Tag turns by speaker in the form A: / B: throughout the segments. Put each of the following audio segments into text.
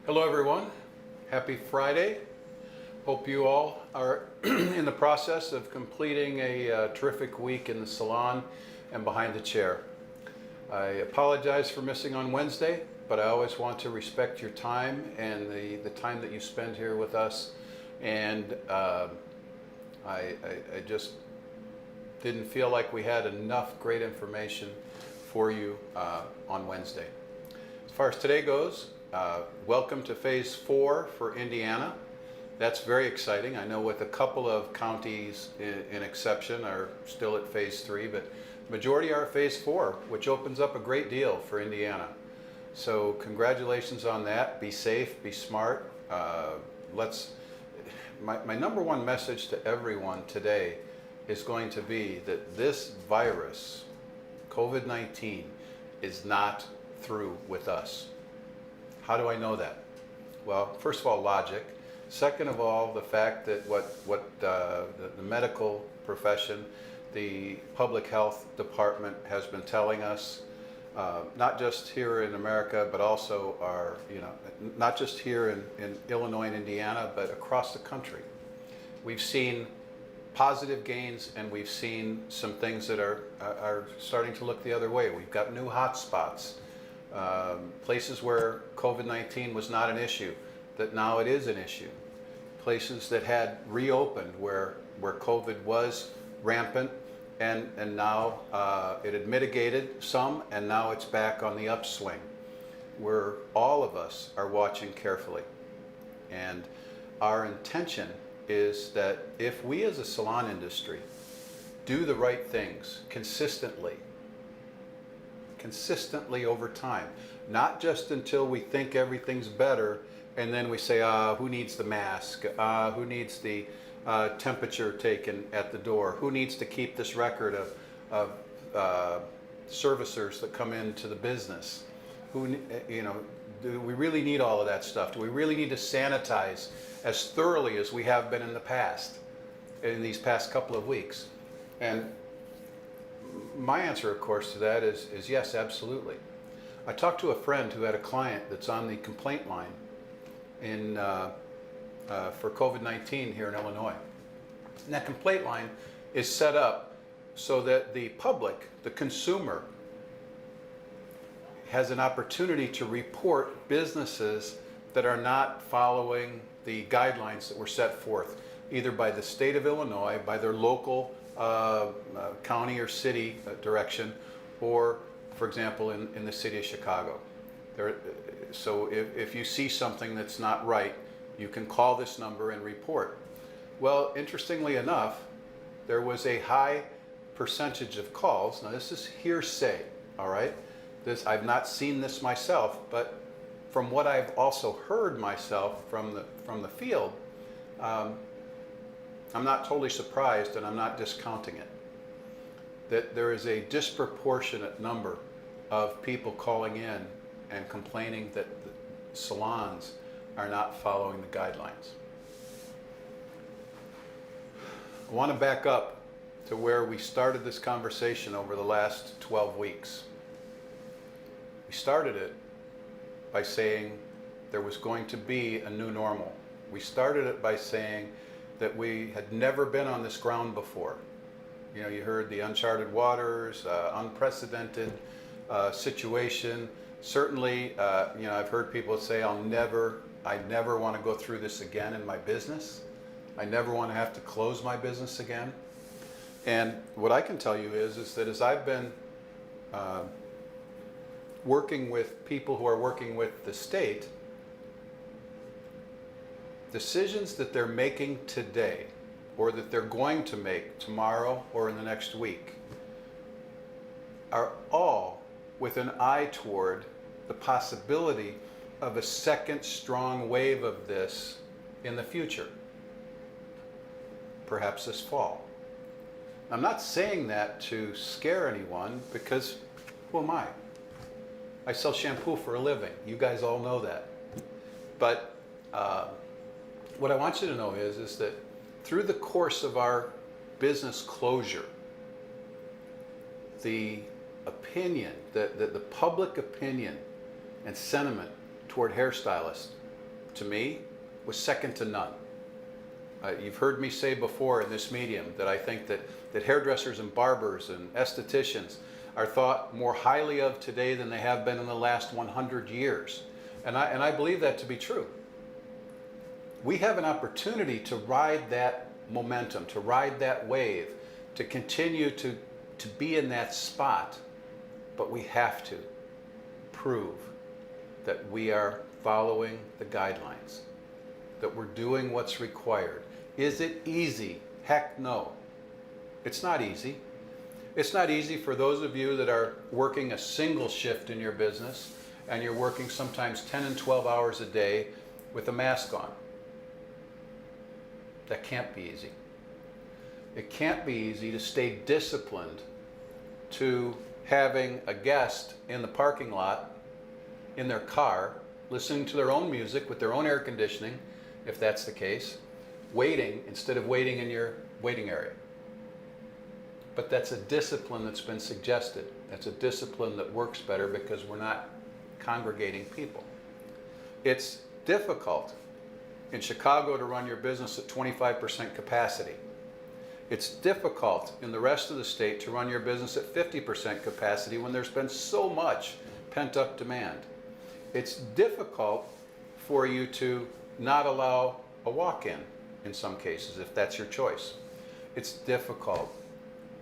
A: Hello everyone, happy Friday. Hope you all are in the process of completing a terrific week in the salon and behind the chair. I apologize for missing on Wednesday, but I always want to respect your time and the time that you spend here with us. And I just didn't feel like we had enough great information for you on Wednesday. As far as today goes, welcome to Phase 4 for Indiana. That's very exciting. I know with a couple of counties in exception are still at Phase 3, but the majority are at Phase 4, which opens up a great deal for Indiana. So congratulations on that. Be safe, be smart. My number one message to everyone today is going to be that this virus, COVID-19, is not through with us. How do I know that? Well, first of all, logic. Second of all, the fact that the medical profession, the public health department has been telling us, not just here in America, but also not just here in Illinois and Indiana, but across the country. We've seen positive gains, and we've seen some things that are starting to look the other way. We've got new hot spots, places where COVID-19 was not an issue, that now it is an issue. Places that had reopened where COVID was rampant, and now it had mitigated some, and now it's back on the upswing, where all of us are watching carefully. And our intention is that if we as a salon industry do the right things consistently over time, not just until we think everything's better and then we say, who needs the mask, who needs the temperature taken at the door, who needs to keep this record of servicers that come into the business, do we really need all of that stuff? Do we really need to sanitize as thoroughly as we have been in the past, in these past couple of weeks? And my answer, of course, to that is yes, absolutely. I talked to a friend who had a client that's on the complaint line for COVID-19 here in Illinois. And that complaint line is set up so that the public, the consumer, has an opportunity to report businesses that are not following the guidelines that were set forth, either by the state of Illinois, by their local county or city direction, or, for example, in the city of Chicago. So if you see something that's not right, you can call this number and report. Well, interestingly enough, there was a high percentage of calls. Now, this is hearsay, all right? I've not seen this myself, but from what I've also heard myself from the field, I'm not totally surprised, and I'm not discounting it, that there is a disproportionate number of people calling in and complaining that the salons are not following the guidelines. I want to back up to where we started this conversation over the last 12 weeks. We started it by saying there was going to be a new normal. We started it by saying that we had never been on this ground before. You know, you heard the uncharted waters, unprecedented situation. Certainly, I've heard people say, I never want to go through this again in my business. I never want to have to close my business again. And what I can tell you is that as I've been working with people who are working with the state, decisions that they're making today or that they're going to make tomorrow or in the next week are all with an eye toward the possibility of a second strong wave of this in the future, perhaps this fall. I'm not saying that to scare anyone, because who am I? I sell shampoo for a living. You guys all know that. But what I want you to know is that through the course of our business closure, the opinion, the public opinion and sentiment toward hairstylists to me, was second to none. You've heard me say before in this medium that I think that hairdressers and barbers and estheticians are thought more highly of today than they have been in the last 100 years. And I believe that to be true. We have an opportunity to ride that momentum, to ride that wave, to continue to be in that spot, but we have to prove that we are following the guidelines, that we're doing what's required. Is it easy? Heck no. It's not easy. It's not easy for those of you that are working a single shift in your business and you're working sometimes 10 and 12 hours a day with a mask on. That can't be easy. It can't be easy to stay disciplined to having a guest in the parking lot in their car, listening to their own music with their own air conditioning, if that's the case, waiting instead of waiting in your waiting area. But that's a discipline that's been suggested. That's a discipline that works better because we're not congregating people. It's difficult in Chicago to run your business at 25% capacity. It's difficult in the rest of the state to run your business at 50% capacity when there's been so much pent-up demand. It's difficult for you to not allow a walk-in in some cases, if that's your choice. It's difficult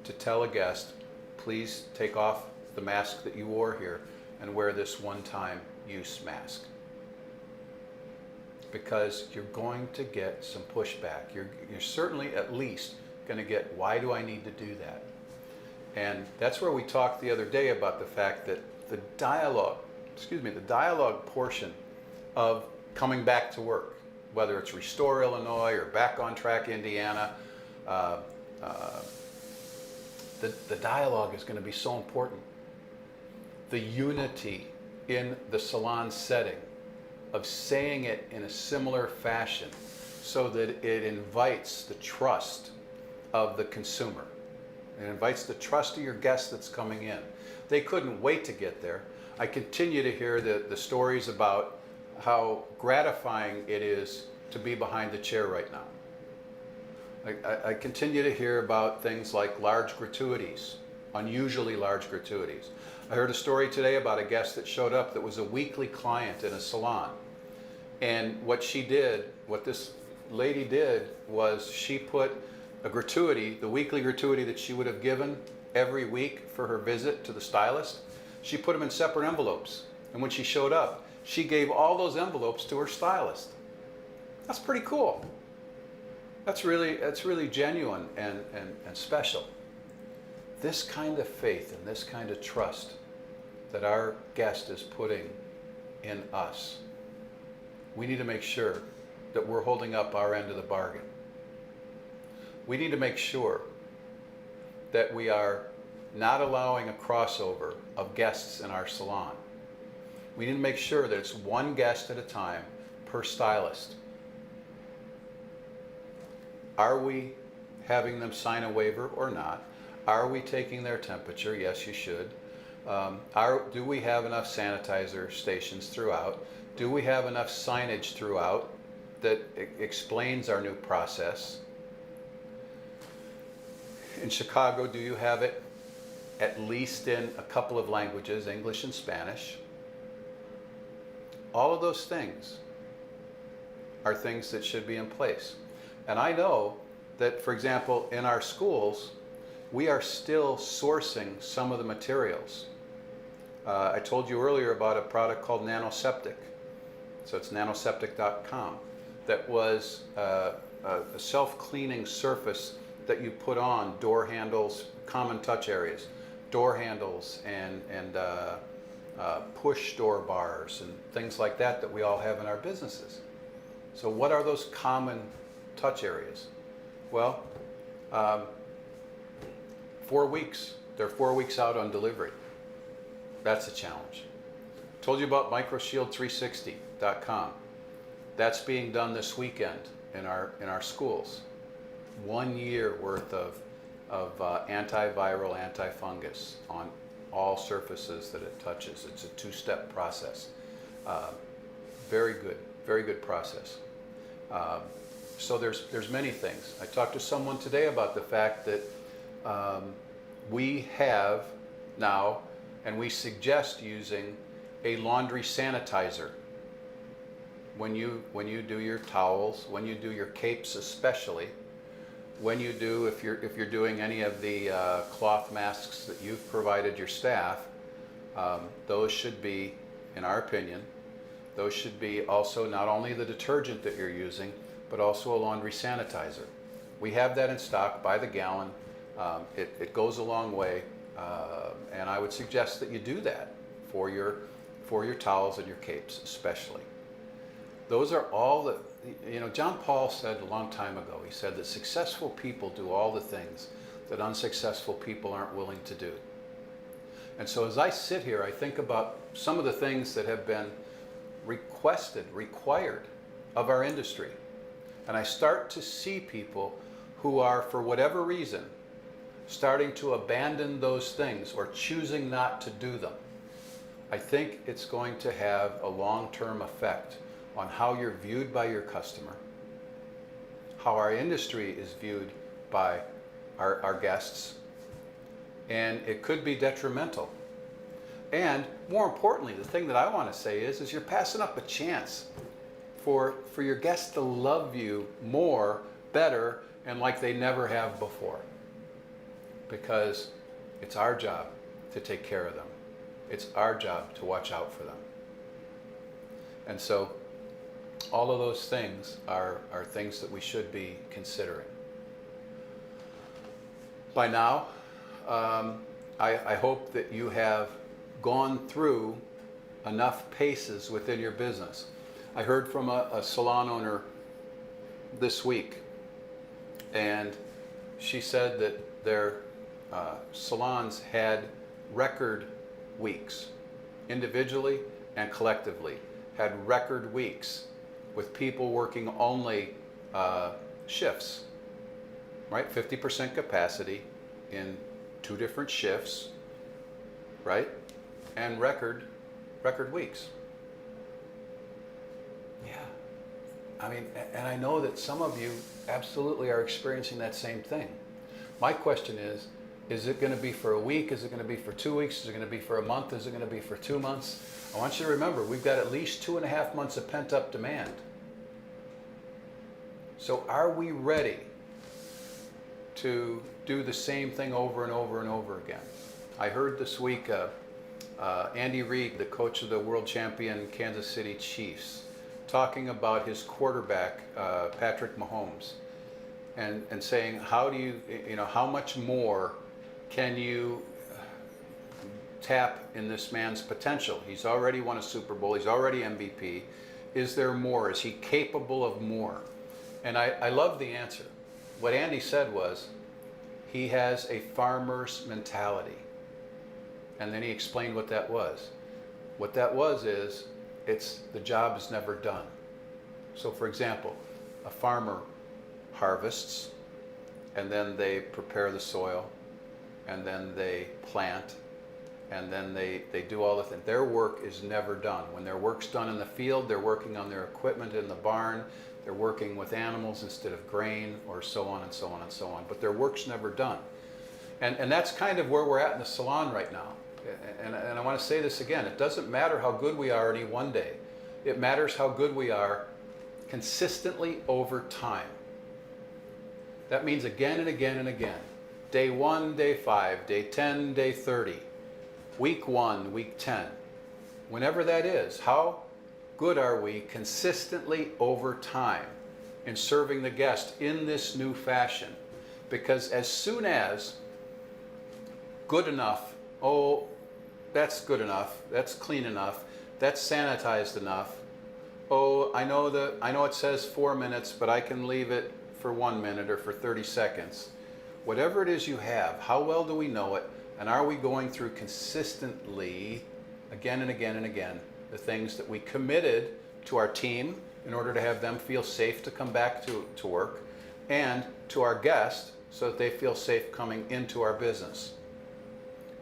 A: to tell a guest, please take off the mask that you wore here and wear this one-time use mask. Because you're going to get some pushback. You're certainly at least going to get, why do I need to do that? And that's where we talked the other day about the fact that the dialogue portion of coming back to work, whether it's Restore Illinois or Back on Track Indiana, the dialogue is going to be so important. The unity in the salon setting of saying it in a similar fashion so that it invites the trust of the consumer. It invites the trust of your guest that's coming in. They couldn't wait to get there. I continue to hear the stories about how gratifying it is to be behind the chair right now. I continue to hear about things like large gratuities, unusually large gratuities. I heard a story today about a guest that showed up that was a weekly client in a salon. And what this lady did was she put a gratuity, the weekly gratuity that she would have given every week for her visit to the stylist, she put them in separate envelopes. And when she showed up, she gave all those envelopes to her stylist. That's pretty cool. That's really genuine and special. This kind of faith and this kind of trust that our guest is putting in us, we need to make sure that we're holding up our end of the bargain. We need to make sure that we are not allowing a crossover of guests in our salon. We need to make sure that it's one guest at a time per stylist. Are we having them sign a waiver or not? Are we taking their temperature? Yes, you should. Do we have enough sanitizer stations throughout? Do we have enough signage throughout that explains our new process? In Chicago, do you have it at least in a couple of languages, English and Spanish? All of those things are things that should be in place. And I know that, for example, in our schools, we are still sourcing some of the materials. I told you earlier about a product called Nanoseptic. So it's nanoseptic.com. That was a self-cleaning surface that you put on door handles, common touch areas, door handles and push door bars and things like that we all have in our businesses. So what are those common touch areas? Well, 4 weeks. They're 4 weeks out on delivery. That's a challenge. Told you about microshield360.com. That's being done this weekend in our schools. 1 year worth of antiviral, antifungus on all surfaces that it touches. It's a two-step process. Very good very good process. Um, so there's many things. I talked to someone today about the fact that we have now, and we suggest using a laundry sanitizer when you do your towels, when you do your capes especially, when you do, if you're doing any of the cloth masks that you've provided your staff, those should be, in our opinion, those should be also not only the detergent that you're using, but also a laundry sanitizer. We have that in stock by the gallon. It goes a long way, and I would suggest that you do that for your towels and your capes especially. Those are all the, John Paul said a long time ago, he said that successful people do all the things that unsuccessful people aren't willing to do. And so as I sit here, I think about some of the things that have been required of our industry. And I start to see people who are, for whatever reason, starting to abandon those things or choosing not to do them. I think it's going to have a long-term effect on how you're viewed by your customer, how our industry is viewed by our guests, and it could be detrimental. And more importantly, the thing that I want to say is you're passing up a chance for your guests to love you more, better, and like they never have before. Because it's our job to take care of them. It's our job to watch out for them. And so all of those things are things that we should be considering. By now, I hope that you have gone through enough paces within your business. I heard from a salon owner this week, and she said that their salons had record weeks, individually and collectively, had record weeks with people working only shifts, right? 50% capacity in 2 different shifts, right? And record weeks. Yeah. I mean, and I know that some of you absolutely are experiencing that same thing. My question is it going to be for a week? Is it going to be for 2 weeks? Is it going to be for a month? Is it going to be for 2 months? I want you to remember, we've got at least 2.5 months of pent-up demand. So are we ready to do the same thing over and over and over again? I heard this week Andy Reid, the coach of the world champion Kansas City Chiefs, talking about his quarterback, Patrick Mahomes, and saying, how do how much more can you tap in this man's potential? He's already won a Super Bowl. He's already MVP. Is there more? Is he capable of more? And I love the answer. What Andy said was, he has a farmer's mentality. And then he explained what that was. What that was is, the job is never done. So for example, a farmer harvests, and then they prepare the soil, and then they plant, and then they do all the things. Their work is never done. When their work's done in the field, they're working on their equipment in the barn, they're working with animals instead of grain, or so on and so on and so on. But their work's never done. And that's kind of where we're at in the salon right now. And I want to say this again, it doesn't matter how good we are any one day. It matters how good we are consistently over time. That means again and again and again. Day 1, day 5, day 10, day 30, week 1, week 10. Whenever that is, how good are we consistently over time in serving the guest in this new fashion? Because as soon as good enough, oh, that's good enough, that's clean enough, that's sanitized enough, oh, I know it says 4 minutes, but I can leave it for 1 minute or for 30 seconds. Whatever it is you have, how well do we know it? And are we going through consistently, again and again and again, the things that we committed to our team in order to have them feel safe to come back to work, and to our guests so that they feel safe coming into our business?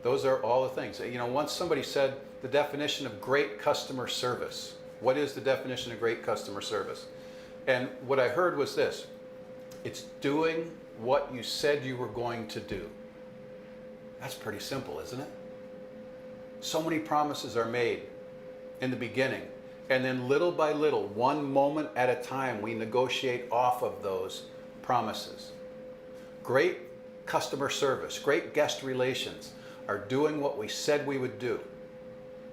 A: Those are all the things. Once somebody said the definition of great customer service. What is the definition of great customer service? And what I heard was this: it's doing what you said you were going to do. That's pretty simple, isn't it? So many promises are made in the beginning, and then little by little, one moment at a time, we negotiate off of those promises. Great customer service, great guest relations are doing what we said we would do.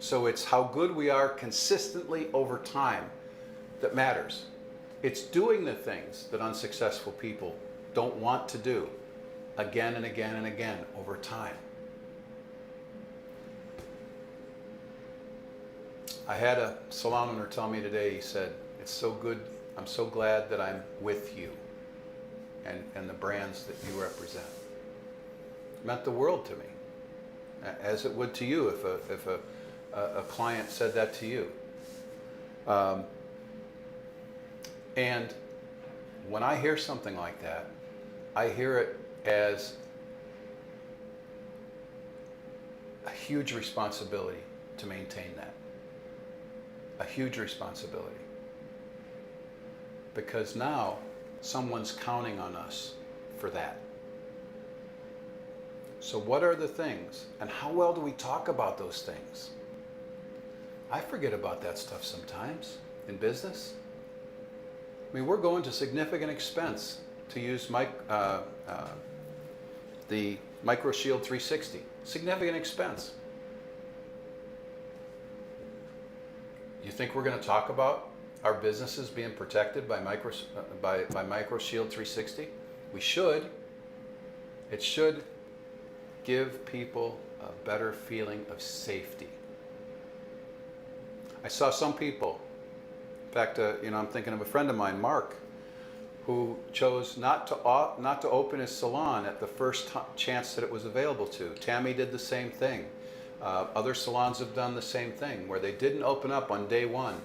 A: So it's how good we are consistently over time that matters. It's doing the things that unsuccessful people don't want to do again and again and again over time. I had a salon owner tell me today, he said, "It's so good, I'm so glad that I'm with you and the brands that you represent." It meant the world to me, as it would to you if a client said that to you. And when I hear something like that, I hear it as a huge responsibility to maintain that. A huge responsibility. Because now someone's counting on us for that. So what are the things, and how well do we talk about those things? I forget about that stuff sometimes in business. I mean, we're going to significant expense to use the MicroShield 360. Significant expense. You think we're going to talk about our businesses being protected by MicroShield 360? We should. It should give people a better feeling of safety. I saw some people, in fact, I'm thinking of a friend of mine, Mark, who chose not to open his salon at the first chance that it was available to. Tammy did the same thing. Other salons have done the same thing, where they didn't open up on day one.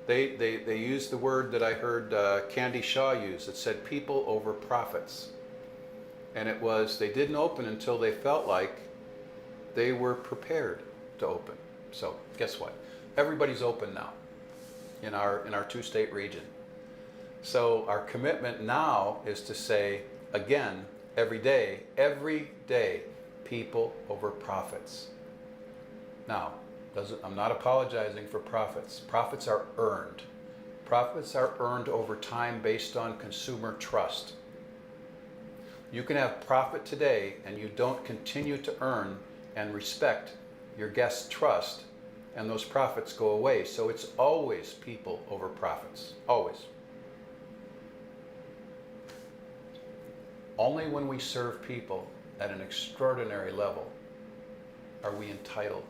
A: They used the word that I heard Candy Shaw use. It said people over profits. And it was, they didn't open until they felt like they were prepared to open. So guess what? Everybody's open now in our two-state region. So our commitment now is to say, again, every day, people over profits. Now, I'm not apologizing for profits. Profits are earned. Profits are earned over time based on consumer trust. You can have profit today and you don't continue to earn and respect your guests' trust, and those profits go away. So it's always people over profits, always. Only when we serve people at an extraordinary level are we entitled,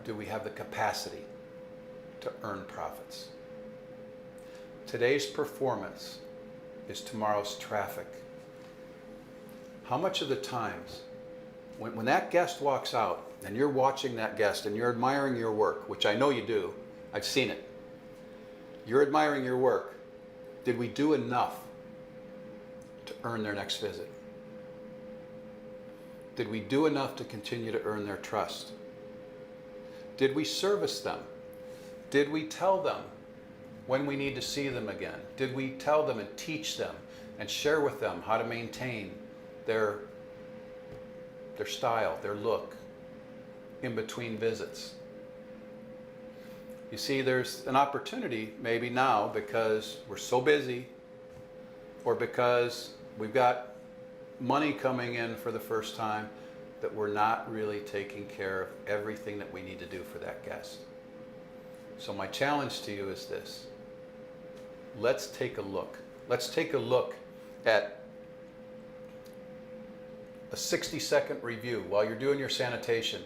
A: do we have the capacity to earn profits. Today's performance is tomorrow's traffic. How much of the times, when that guest walks out and you're watching that guest and you're admiring your work, which I know you do, I've seen it, you're admiring your work, did we do enough to earn their next visit? Did we do enough to continue to earn their trust? Did we service them? Did we tell them when we need to see them again? Did we tell them and teach them and share with them how to maintain their style, their look in between visits? You see, there's an opportunity maybe now because we're so busy, or because we've got money coming in for the first time, that we're not really taking care of everything that we need to do for that guest. So my challenge to you is this: let's take a look. Let's take a look at a 60-second review while you're doing your sanitation.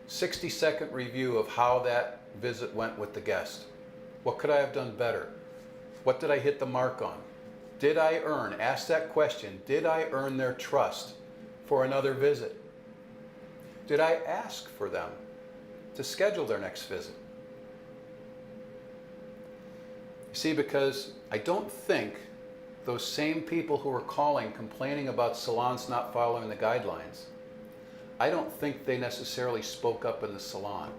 A: 60-second review of how that visit went with the guest. What could I have done better? What did I hit the mark on? Did I earn, ask that question, did I earn their trust for another visit? Did I ask for them to schedule their next visit? You see, because I don't think those same people who are calling complaining about salons not following the guidelines, I don't think they necessarily spoke up in the salon.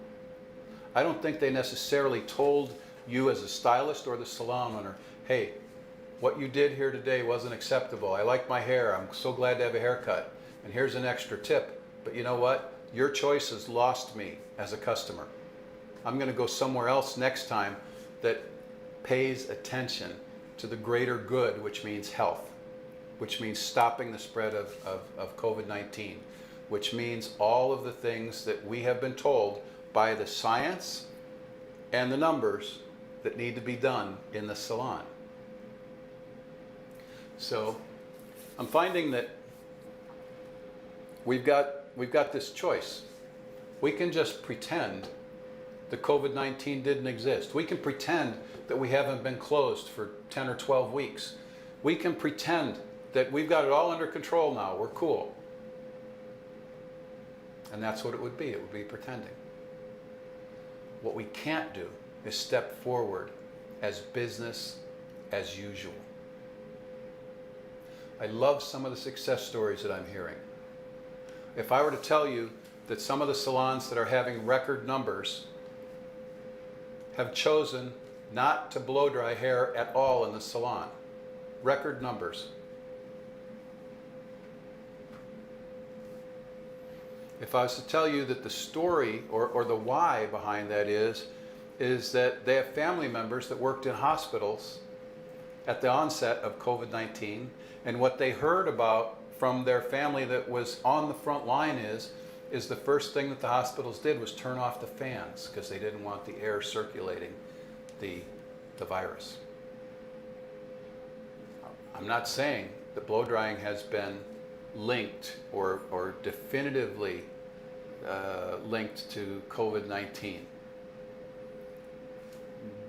A: I don't think they necessarily told you as a stylist or the salon owner, hey, what you did here today wasn't acceptable. I like my hair. I'm so glad to have a haircut. And here's an extra tip. But you know what? Your choice has lost me as a customer. I'm going to go somewhere else next time that pays attention to the greater good, which means health, which means stopping the spread of COVID-19, which means all of the things that we have been told by the science and the numbers that need to be done in the salon. So I'm finding that we've got this choice. We can just pretend that COVID-19 didn't exist. We can pretend that we haven't been closed for 10 or 12 weeks. We can pretend that we've got it all under control now. We're cool. And that's what it would be. It would be pretending. What we can't do is step forward as business as usual. I love some of the success stories that I'm hearing. If I were to tell you that some of the salons that are having record numbers have chosen not to blow dry hair at all in the salon, record numbers. If I was to tell you that the story or the why behind that is that they have family members that worked in hospitals at the onset of COVID-19, and what they heard about from their family that was on the front line is the first thing that the hospitals did was turn off the fans because they didn't want the air circulating the virus. I'm not saying that blow drying has been linked or definitively linked to COVID-19.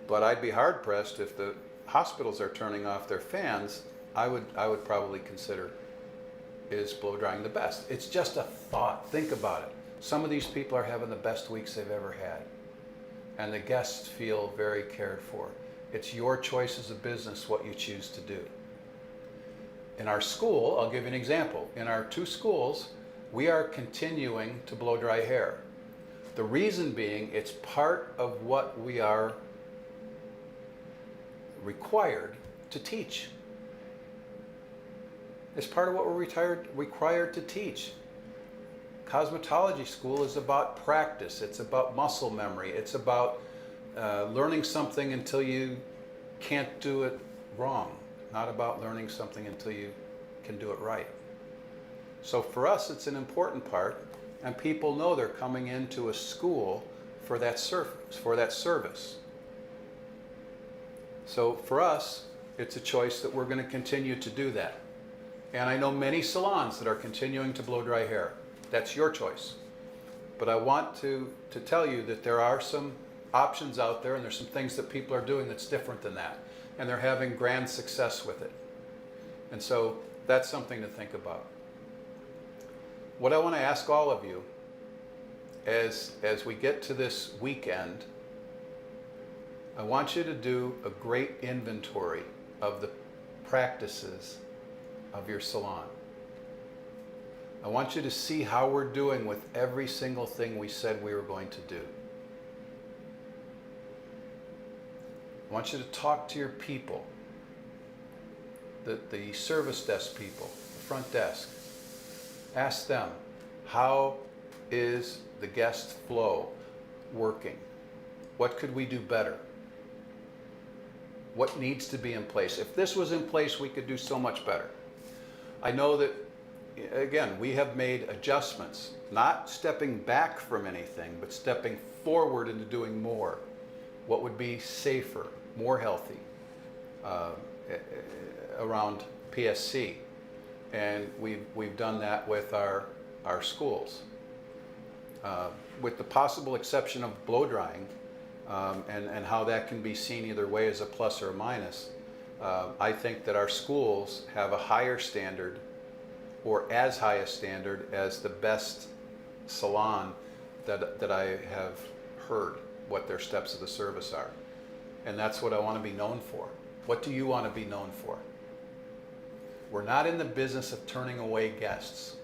A: But I'd be hard pressed if the hospitals are turning off their fans. I would probably consider, is blow drying the best? It's just a thought. Think about it. Some of these people are having the best weeks they've ever had, and the guests feel very cared for. It's your choice as a business what you choose to do. In our school, I'll give you an example. In our 2 schools, we are continuing to blow dry hair. The reason being, it's part of what we are required to teach. It's part of what we're required to teach. Cosmetology school is about practice. It's about muscle memory. It's about learning something until you can't do it wrong. Not about learning something until you can do it right. So for us, it's an important part, and people know they're coming into a school for that service. So for us, it's a choice that we're going to continue to do that. And I know many salons that are continuing to blow dry hair. That's your choice. But I want to tell you that there are some options out there, and there's some things that people are doing that's different than that. And they're having grand success with it. And so that's something to think about. What I want to ask all of you as we get to this weekend, I want you to do a great inventory of the practices of your salon. I want you to see how we're doing with every single thing we said we were going to do. I want you to talk to your people, the service desk people, the front desk. Ask them, how is the guest flow working? What could we do better? What needs to be in place? If this was in place, we could do so much better. I know that, again, we have made adjustments, not stepping back from anything, but stepping forward into doing more. What would be safer, more healthy around PSC. And we've done that with our schools. With the possible exception of blow drying, and how that can be seen either way as a plus or a minus. I think that our schools have a higher standard, or as high a standard as the best salon that I have heard what their steps of the service are. And that's what I want to be known for. What do you want to be known for? We're not in the business of turning away guests.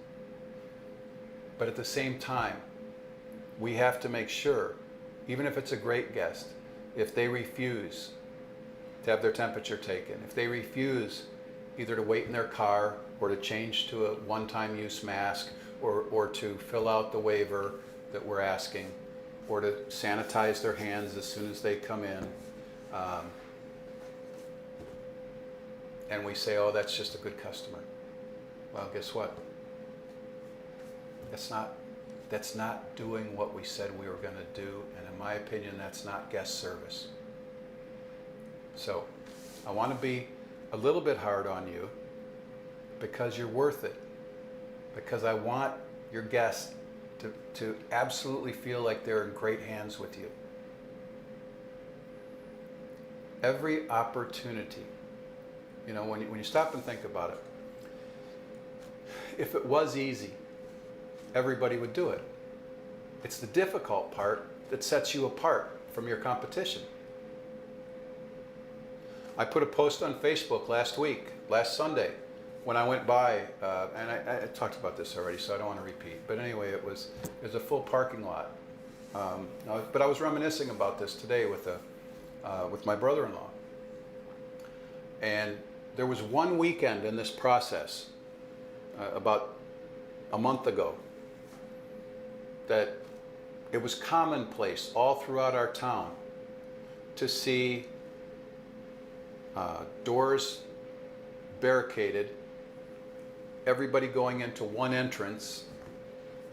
A: But at the same time, we have to make sure even if it's a great guest, if they refuse to have their temperature taken, if they refuse either to wait in their car or to change to a one-time use mask or to fill out the waiver that we're asking or to sanitize their hands as soon as they come in, and we say, oh, that's just a good customer. Well, guess what? That's not doing what we said we were going to do, and in my opinion, that's not guest service. So I want to be a little bit hard on you because you're worth it, because I want your guests to absolutely feel like they're in great hands with you. Every opportunity, you know, when you stop and think about it, if it was easy, everybody would do it. It's the difficult part that sets you apart from your competition. I put a post on Facebook last Sunday, when I went by, and I talked about this already, so I don't want to repeat. But anyway, it was a full parking lot. But I was reminiscing about this today with my brother-in-law. And there was one weekend in this process, about a month ago, that it was commonplace all throughout our town to see doors barricaded, everybody going into one entrance,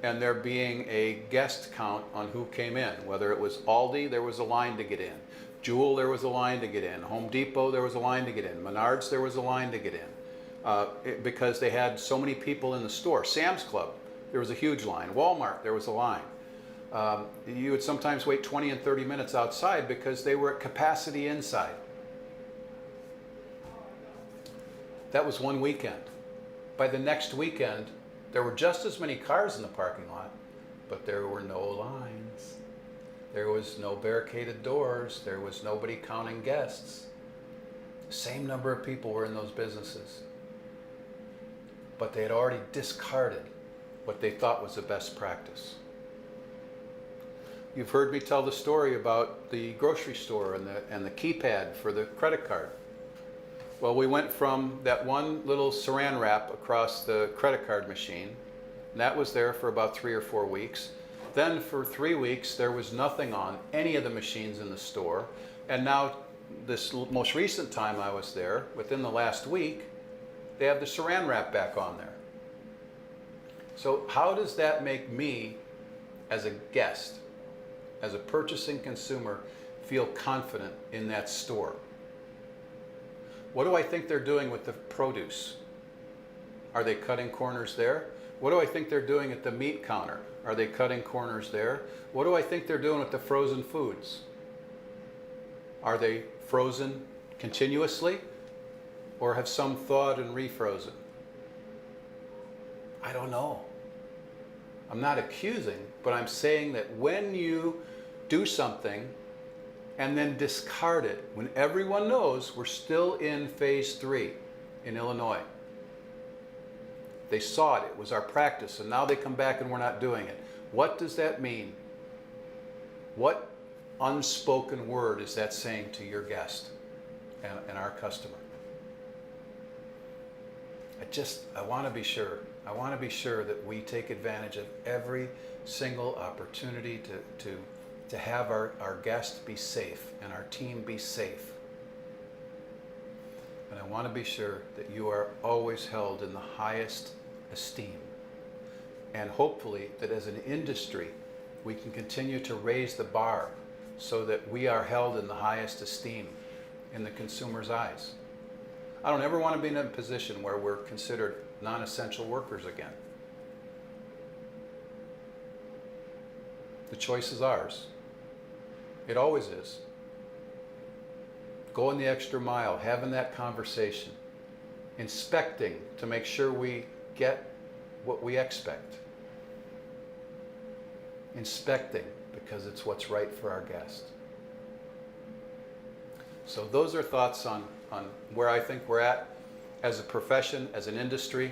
A: and there being a guest count on who came in. Whether it was Aldi, there was a line to get in. Jewel, there was a line to get in. Home Depot, there was a line to get in. Menards, there was a line to get in. Because they had so many people in the store. Sam's Club, there was a huge line. Walmart, there was a line. You would sometimes wait 20 and 30 minutes outside because they were at capacity inside. That was one weekend. By the next weekend, there were just as many cars in the parking lot, but there were no lines. There was no barricaded doors. There was nobody counting guests. The same number of people were in those businesses. But they had already discarded what they thought was the best practice. You've heard me tell the story about the grocery store and the keypad for the credit card. Well, we went from that one little saran wrap across the credit card machine, and that was there for about 3 or 4 weeks. Then for 3 weeks, there was nothing on any of the machines in the store. And now, this most recent time I was there, within the last week, they have the saran wrap back on there. So how does that make me, as a guest, as a purchasing consumer, feel confident in that store? What do I think they're doing with the produce? Are they cutting corners there? What do I think they're doing at the meat counter? Are they cutting corners there? What do I think they're doing with the frozen foods? Are they frozen continuously, or have some thawed and refrozen? I don't know. I'm not accusing, but I'm saying that when you do something and then discard it, when everyone knows we're still in phase 3 in Illinois. They saw it, it was our practice, and now they come back and we're not doing it. What does that mean? What unspoken word is that saying to your guest and our customer? I want to be sure. I want to be sure that we take advantage of every single opportunity to have our guests be safe and our team be safe. And I want to be sure that you are always held in the highest esteem. And hopefully that as an industry, we can continue to raise the bar so that we are held in the highest esteem in the consumer's eyes. I don't ever want to be in a position where we're considered non-essential workers again. The choice is ours. It always is. Going the extra mile, having that conversation, inspecting to make sure we get what we expect. Inspecting because it's what's right for our guest. So those are thoughts on where I think we're at as a profession, as an industry.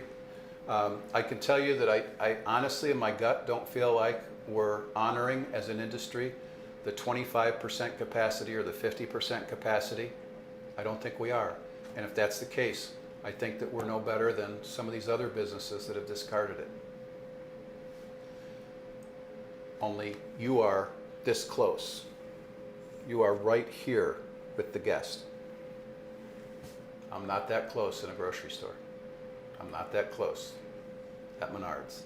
A: I can tell you that I honestly, in my gut, don't feel like we're honoring as an industry the 25% capacity or the 50% capacity? I don't think we are. And if that's the case, I think that we're no better than some of these other businesses that have discarded it. Only you are this close. You are right here with the guest. I'm not that close in a grocery store. I'm not that close at Menards.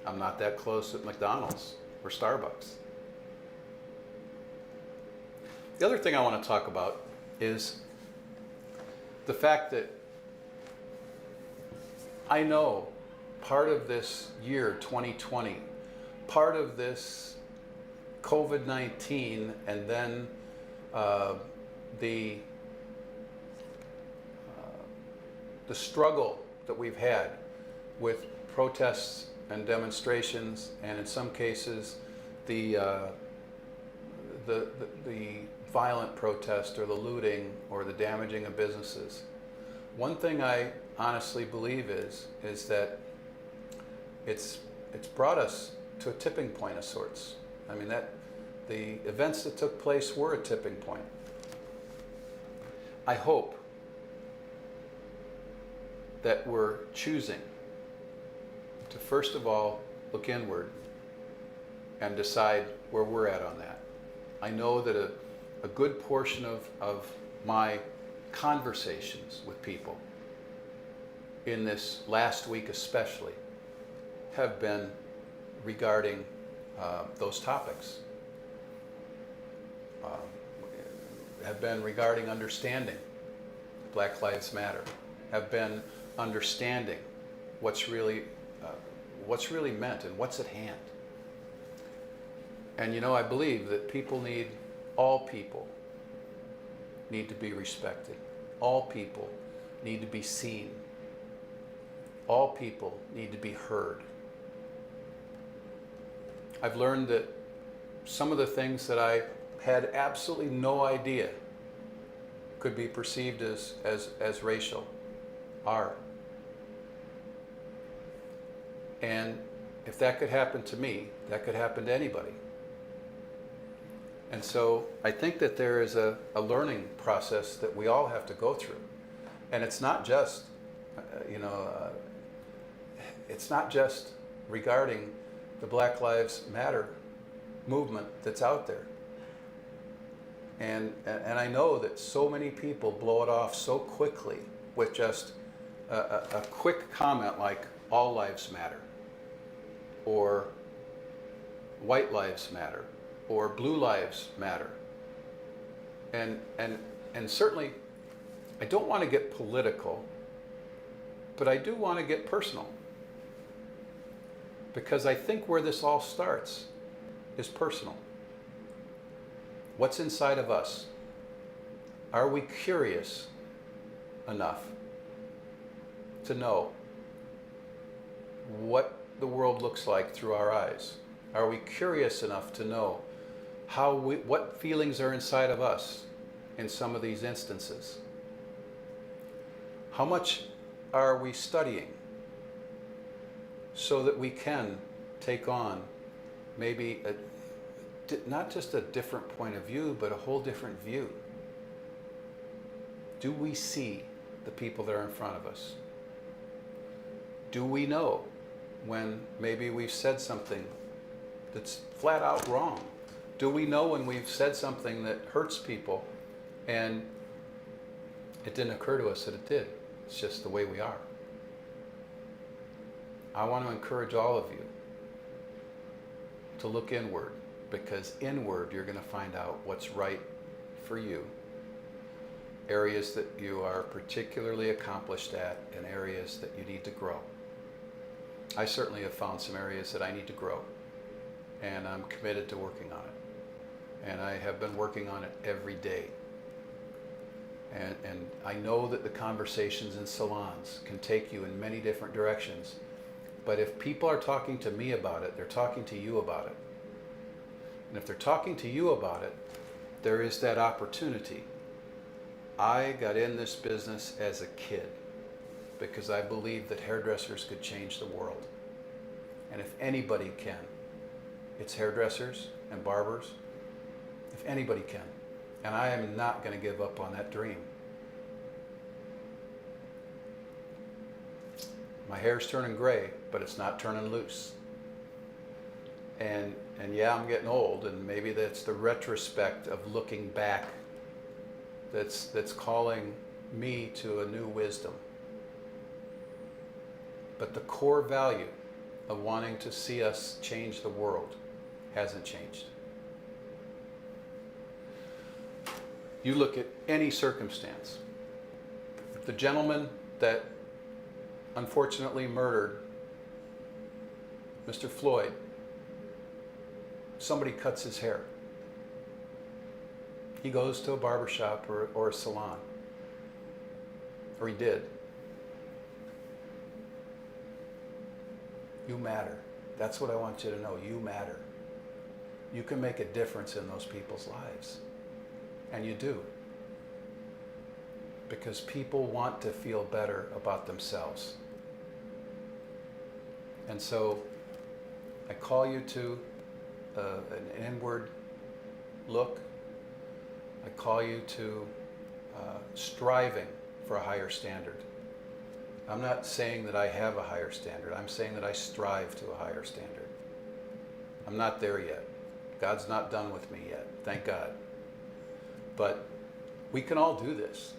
A: I'm not that close at McDonald's or Starbucks. The other thing I want to talk about is the fact that I know part of this year 2020, part of this COVID-19, and then the struggle that we've had with protests and demonstrations, and in some cases the violent protest or the looting or the damaging of businesses. One thing I honestly believe is that it's brought us to a tipping point of sorts. I mean, that the events that took place were a tipping point. I hope that we're choosing to first of all look inward and decide where we're at on that. I know that a good portion of my conversations with people in this last week especially have been regarding those topics, have been regarding understanding Black Lives Matter, have been understanding what's really meant and what's at hand. And you know, I believe that all people need to be respected. All people need to be seen. All people need to be heard. I've learned that some of the things that I had absolutely no idea could be perceived as racial are. And if that could happen to me, that could happen to anybody. And so I think that there is a learning process that we all have to go through. And it's not just, it's not just regarding the Black Lives Matter movement that's out there. And I know that so many people blow it off so quickly with just a quick comment like, all lives matter, or white lives matter, or blue lives matter. And certainly, I don't want to get political, but I do want to get personal. Because I think where this all starts is personal. What's inside of us? Are we curious enough to know what the world looks like through our eyes? Are we curious enough to know what feelings are inside of us in some of these instances? How much are we studying so that we can take on maybe not just a different point of view, but a whole different view? Do we see the people that are in front of us? Do we know when maybe we've said something that's flat out wrong? Do we know when we've said something that hurts people and it didn't occur to us that it did? It's just the way we are. I want to encourage all of you to look inward, because inward you're going to find out what's right for you, areas that you are particularly accomplished at, and areas that you need to grow. I certainly have found some areas that I need to grow, and I'm committed to working on it. And I have been working on it every day. And I know that the conversations in salons can take you in many different directions. But if people are talking to me about it, they're talking to you about it. And if they're talking to you about it, there is that opportunity. I got in this business as a kid because I believed that hairdressers could change the world. And if anybody can, it's hairdressers and barbers if anybody can. And I am not going to give up on that dream. My hair's turning gray, but it's not turning loose. And yeah, I'm getting old, and maybe that's the retrospect of looking back that's calling me to a new wisdom. But the core value of wanting to see us change the world hasn't changed. You look at any circumstance. The gentleman that unfortunately murdered Mr. Floyd, somebody cuts his hair. He goes to a barbershop or a salon. Or he did. You matter. That's what I want you to know. You matter. You can make a difference in those people's lives. And you do. Because people want to feel better about themselves. And so I call you to an inward look. I call you to striving for a higher standard. I'm not saying that I have a higher standard. I'm saying that I strive to a higher standard. I'm not there yet. God's not done with me yet, thank God. But we can all do this.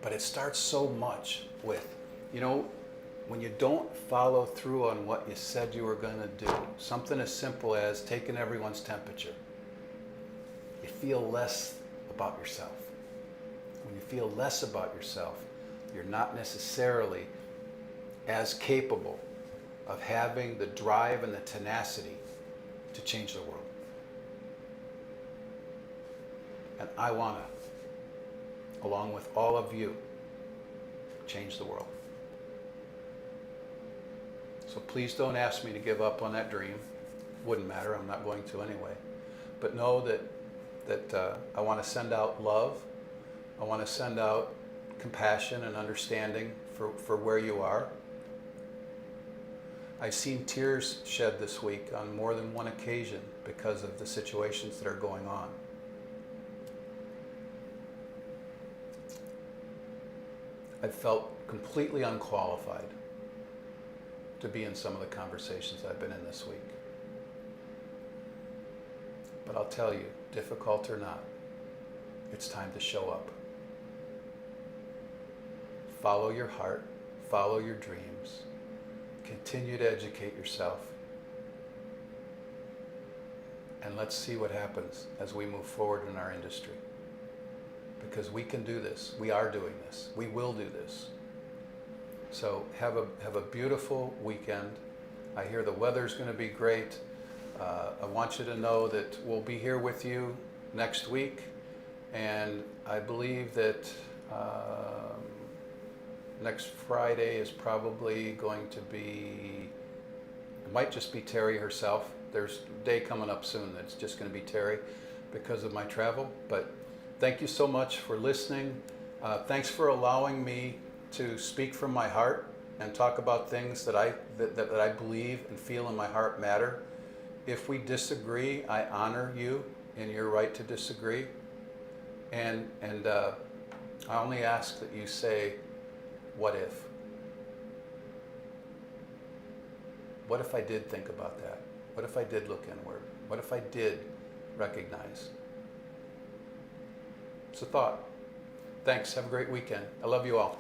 A: But it starts so much with, when you don't follow through on what you said you were going to do, something as simple as taking everyone's temperature, you feel less about yourself. When you feel less about yourself, you're not necessarily as capable of having the drive and the tenacity to change the world. And I want to, along with all of you, change the world. So please don't ask me to give up on that dream. Wouldn't matter, I'm not going to anyway. But know that I want to send out love. I want to send out compassion and understanding for where you are. I've seen tears shed this week on more than one occasion because of the situations that are going on. I've felt completely unqualified to be in some of the conversations I've been in this week. But I'll tell you, difficult or not, it's time to show up. Follow your heart, follow your dreams, continue to educate yourself, and let's see what happens as we move forward in our industry. Because we can do this, we are doing this, we will do this. So have a beautiful weekend. I hear the weather's going to be great. I want you to know that we'll be here with you next week, and I believe that next Friday is probably going to be, it might just be Terry herself. There's a day coming up soon that's just going to be Terry because of my travel. But thank you so much for listening. Thanks for allowing me to speak from my heart and talk about things that I believe and feel in my heart matter. If we disagree, I honor you in your right to disagree. And I only ask that you say, what if? What if I did think about that? What if I did look inward? What if I did recognize? It's a thought. Thanks. Have a great weekend. I love you all.